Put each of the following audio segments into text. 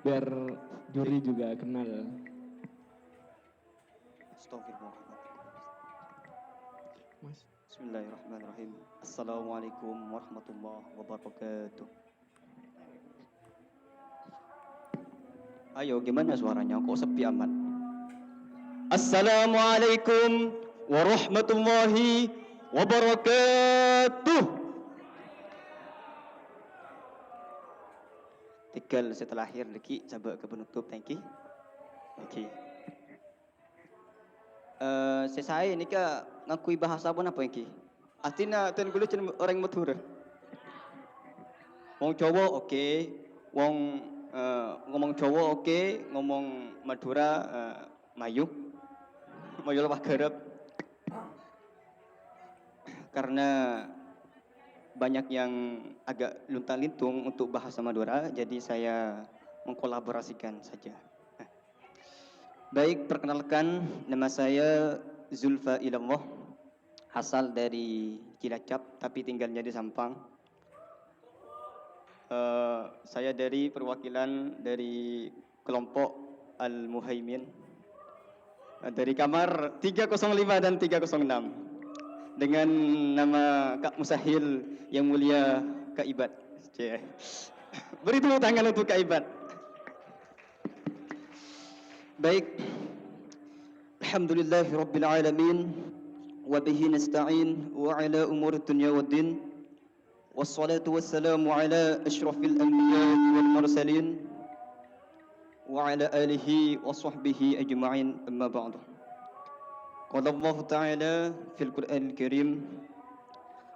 biar juri juga kenal. Mas. Bismillahirrahmanirrahim. Assalamualaikum warahmatullahi wabarakatuh. Ayo, gimana suaranya? Kok sepi amat? Assalamualaikum warahmatullahi wabarakatuh. Tinggal setelah akhir lagi coba ke penutup, thank you. Oke. Saya ini ke ngakui bahasa apa yang artinya tuan gulu orang Madura. Wong Jawa oke, wong ngomong Jawa oke, ngomong Madura mayu lepas garap. Karena banyak yang agak luntang-lintung untuk bahasa Madura, jadi saya mengkolaborasikan saja. Baik, perkenalkan, nama saya Zulfa Ilallah, asal dari Cilacap tapi tinggalnya di Sampang. Saya dari perwakilan dari kelompok Al-Muhaimin dari kamar 305 dan 306 dengan nama Kak Musahil yang mulia Kak Ibad. Beri tepuk tangan untuk Kak Ibad. Baik, alhamdulillahirabbil alamin wa bihi nasta'in wa ala umuri dunya waddin wassalatu wassalamu ala asyrafil anbiya wal mursalin wa ala alihi wa sahbihi ajma'in, amma ba'du. Qala Allah ta'ala fil Qur'anil Karim,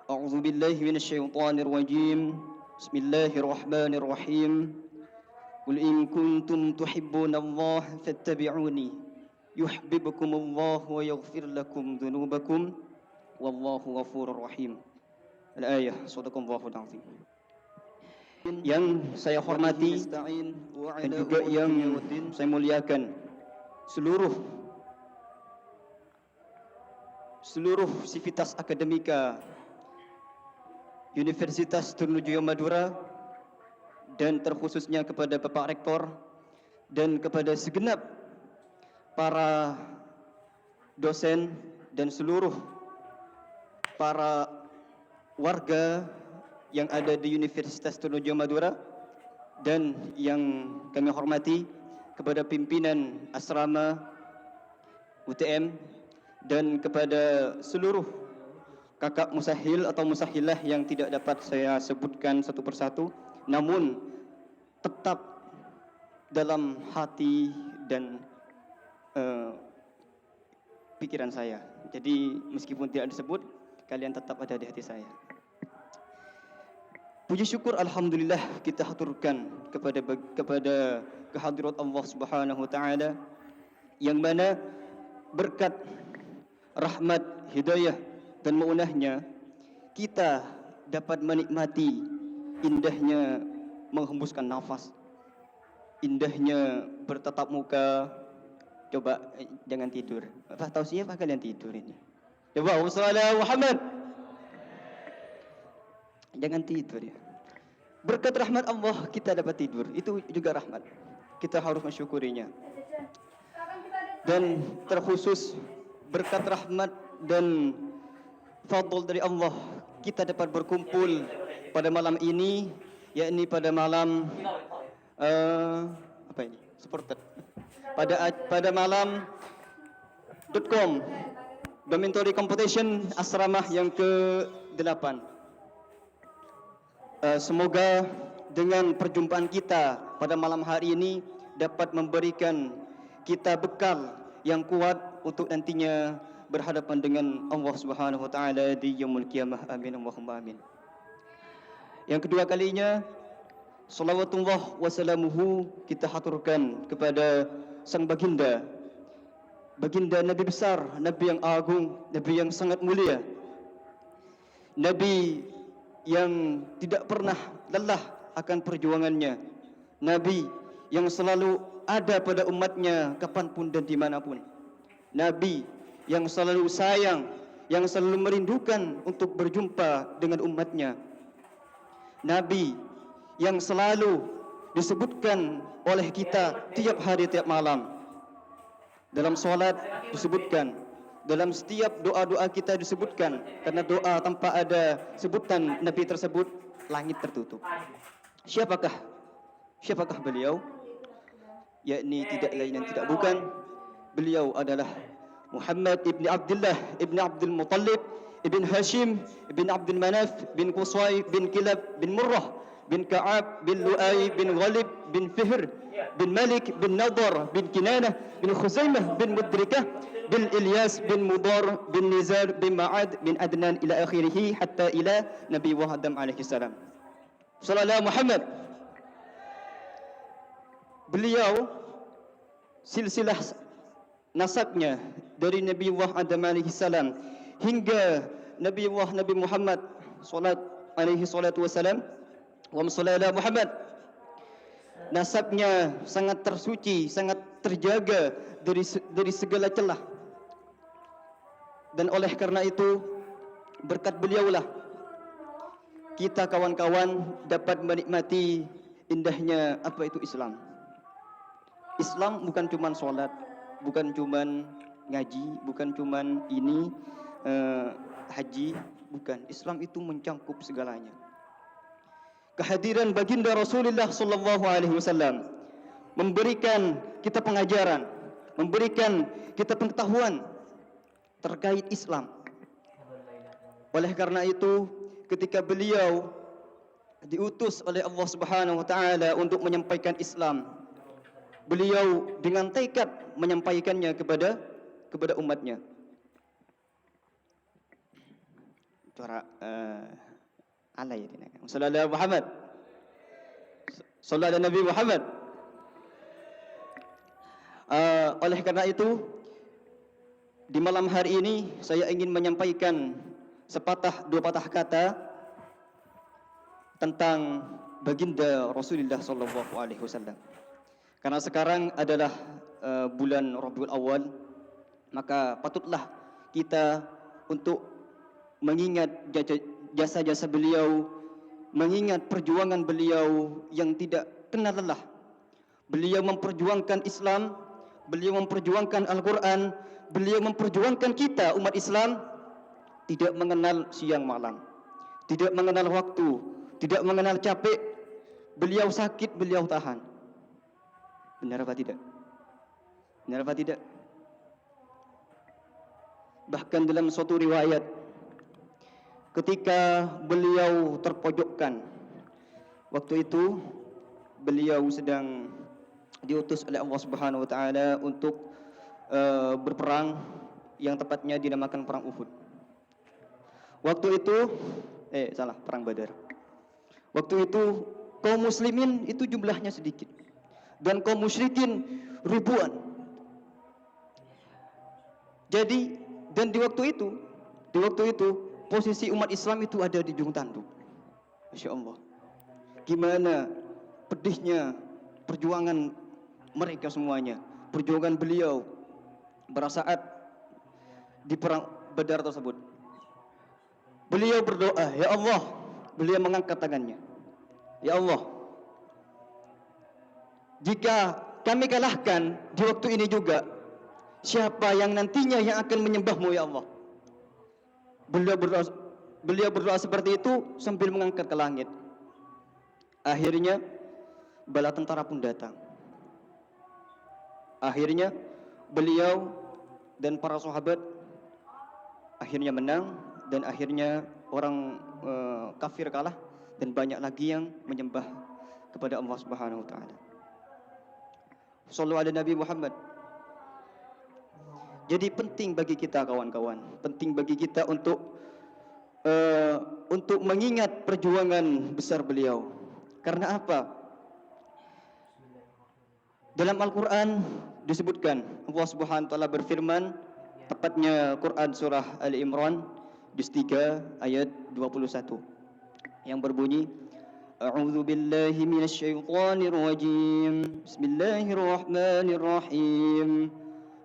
a'udzu billahi minasy syaithanir rajim, bismillahirrahmanirrahim. Qul in kuntum tuhibbunallaha fattabi'uni yuhibbukumullahu wa yaghfir lakum dhunubakum wallahu ghafurur rahim. Al-ayah, shadaqallahul azim. Yang saya hormati dan juga yang saya muliakan seluruh sivitas akademika Universitas Trunojoyo Madura, dan terkhususnya kepada Bapak Rektor dan kepada segenap para dosen dan seluruh para warga yang ada di Universitas Trunojoyo Madura, dan yang kami hormati kepada pimpinan asrama UTM dan kepada seluruh kakak musahil atau musahilah yang tidak dapat saya sebutkan satu persatu, namun tetap dalam hati dan pikiran saya. Jadi meskipun tidak disebut, kalian tetap ada di hati saya. Puji syukur alhamdulillah kita haturkan kepada kehadirat Allah Subhanahu wa taala, yang mana berkat rahmat, hidayah dan maunahnya kita dapat menikmati indahnya menghembuskan nafas, indahnya bertatap muka. Coba jangan tidur. Apa tahu siapa kalian tidur ini? Coba Allahumma Muhammad. Jangan tidur ya. Berkat rahmat Allah kita dapat tidur. Itu juga rahmat. Kita harus mensyukurinya. Dan terkhusus berkat rahmat dan fadl dari Allah kita dapat berkumpul pada malam ini, yakni pada malam apa ini? Supported. Pada malam .com Dormitory Competition asrama yang ke-8. Semoga dengan perjumpaan kita pada malam hari ini dapat memberikan kita bekal yang kuat untuk nantinya berhadapan dengan Allah Subhanahu wa taala di yaumul qiyamah. Amin Allahumma amin. Yang kedua kalinya, shalawatullah wassalamuhu kita haturkan kepada sang baginda Nabi besar, Nabi yang agung, Nabi yang sangat mulia, Nabi yang tidak pernah lelah akan perjuangannya, Nabi yang selalu ada pada umatnya kapanpun dan dimanapun, Nabi yang selalu sayang, yang selalu merindukan untuk berjumpa dengan umatnya, Nabi yang selalu disebutkan oleh kita tiap hari, tiap malam. Dalam solat disebutkan, dalam setiap doa-doa kita disebutkan. Karena doa tanpa ada sebutan Nabi tersebut, langit tertutup. Siapakah beliau? Yakni tidak lain dan tidak bukan, beliau adalah Muhammad ibn Abdullah ibn Abdul Muttalib ibn Hashim ibn Abdul Manaf bin Qusay bin Kilab bin Murrah bin Ka'ab bin Lu'ay bin Ghalib bin Fihr bin Malik bin Nadar bin Kinanah bin Khuzaimah bin Mudrikah bin Ilyas bin Mudar bin Nizar bin Ma'ad bin Adnan ila akhirih hatta ila Nabi Adam alaihi salam. Sallallahu Muhammad. Beliau silsilah nasabnya dari Nabi Adam alaihi salam hingga Nabi Muhammad alaihi salatu wasalam. Wa sallallahu Muhammad. Nasabnya sangat tersuci, sangat terjaga dari segala celah. Dan oleh karena itu, berkat beliaulah kita kawan-kawan dapat menikmati indahnya apa itu Islam. Islam bukan cuma sholat, bukan cuma ngaji, bukan cuma ini haji, bukan. Islam itu mencangkup segalanya. Kehadiran baginda Rasulullah sallallahu alaihi wasallam memberikan kita pengajaran, memberikan kita pengetahuan terkait Islam. Oleh karena itu, ketika beliau diutus oleh Allah Subhanahu wa taala untuk menyampaikan Islam, beliau dengan tekad menyampaikannya kepada umatnya. Suara alai sallallahu Muhammad. Sallallahu Nabi Muhammad. Oleh karena itu, di malam hari ini saya ingin menyampaikan dua patah kata tentang baginda Rasulullah sallallahu alaihi wasallam. Karena sekarang adalah bulan Rabiul Awal, maka patutlah kita untuk mengingat jasa-jasa beliau, mengingat perjuangan beliau yang tidak kenal lelah. Beliau memperjuangkan Islam, beliau memperjuangkan Al-Quran, beliau memperjuangkan kita umat Islam, tidak mengenal siang malam, tidak mengenal waktu, tidak mengenal capek. Beliau sakit, beliau tahan. Benar apa tidak? Benar apa tidak? Bahkan dalam suatu riwayat, ketika beliau terpojokkan, waktu itu beliau sedang diutus oleh Allah Subhanahu wa taala untuk berperang, yang tepatnya dinamakan perang Uhud. Waktu itu perang Badar. Waktu itu kaum muslimin itu jumlahnya sedikit dan kaum musyrikin ribuan. Jadi dan di waktu itu posisi umat Islam itu ada di ujung tanduk. Masya Allah. Gimana pedihnya perjuangan mereka semuanya, perjuangan beliau pada saat di perang Badar tersebut. Beliau berdoa, ya Allah. Beliau mengangkat tangannya, ya Allah, jika kami kalahkan di waktu ini juga, siapa yang nantinya yang akan menyembahmu ya Allah. Beliau berdoa seperti itu sambil mengangkat ke langit. Akhirnya bala tentara pun datang. Akhirnya beliau dan para sahabat akhirnya menang, dan akhirnya orang kafir kalah, dan banyak lagi yang menyembah kepada Allah Subhanahu wa taala. Shallallahu ala Nabi Muhammad. Jadi penting bagi kita kawan-kawan, penting bagi kita untuk mengingat perjuangan besar beliau. Karena apa? Dalam Al-Quran disebutkan, Allah Subhanahu wa taala berfirman, tepatnya Quran surah Ali Imran juz 3 ayat 21, yang berbunyi, A'udzu billahi minasyaitonir rajim. Bismillahirrahmanirrahim.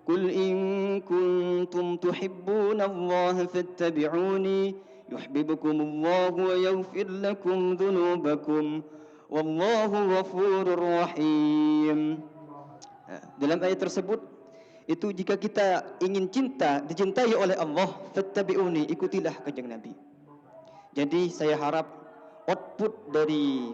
Qul in kuntum tuhibbunallaha fattabi'uni yuhibbukumullahu wa yaghfir lakum dhunubakum wallahu ghafurur rahim. Dalam ayat tersebut itu jika kita ingin dicintai oleh Allah, fattabi'uni, ikutilah kanjeng Nabi. Jadi saya harap output dari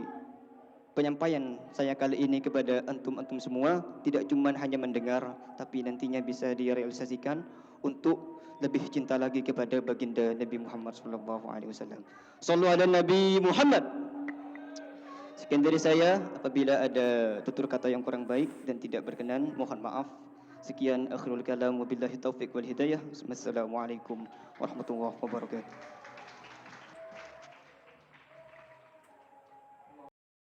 penyampaian saya kali ini kepada antum-antum semua tidak cuma hanya mendengar, tapi nantinya bisa direalisasikan untuk lebih cinta lagi kepada baginda Nabi Muhammad sallallahu alaihi wasallam. Shallu ala Nabi Muhammad. Sekian dari saya, apabila ada tutur kata yang kurang baik dan tidak berkenan, mohon maaf. Sekian akhirul kalam, wabillahi taufiq wal hidayah. Wassalamualaikum warahmatullahi wabarakatuh.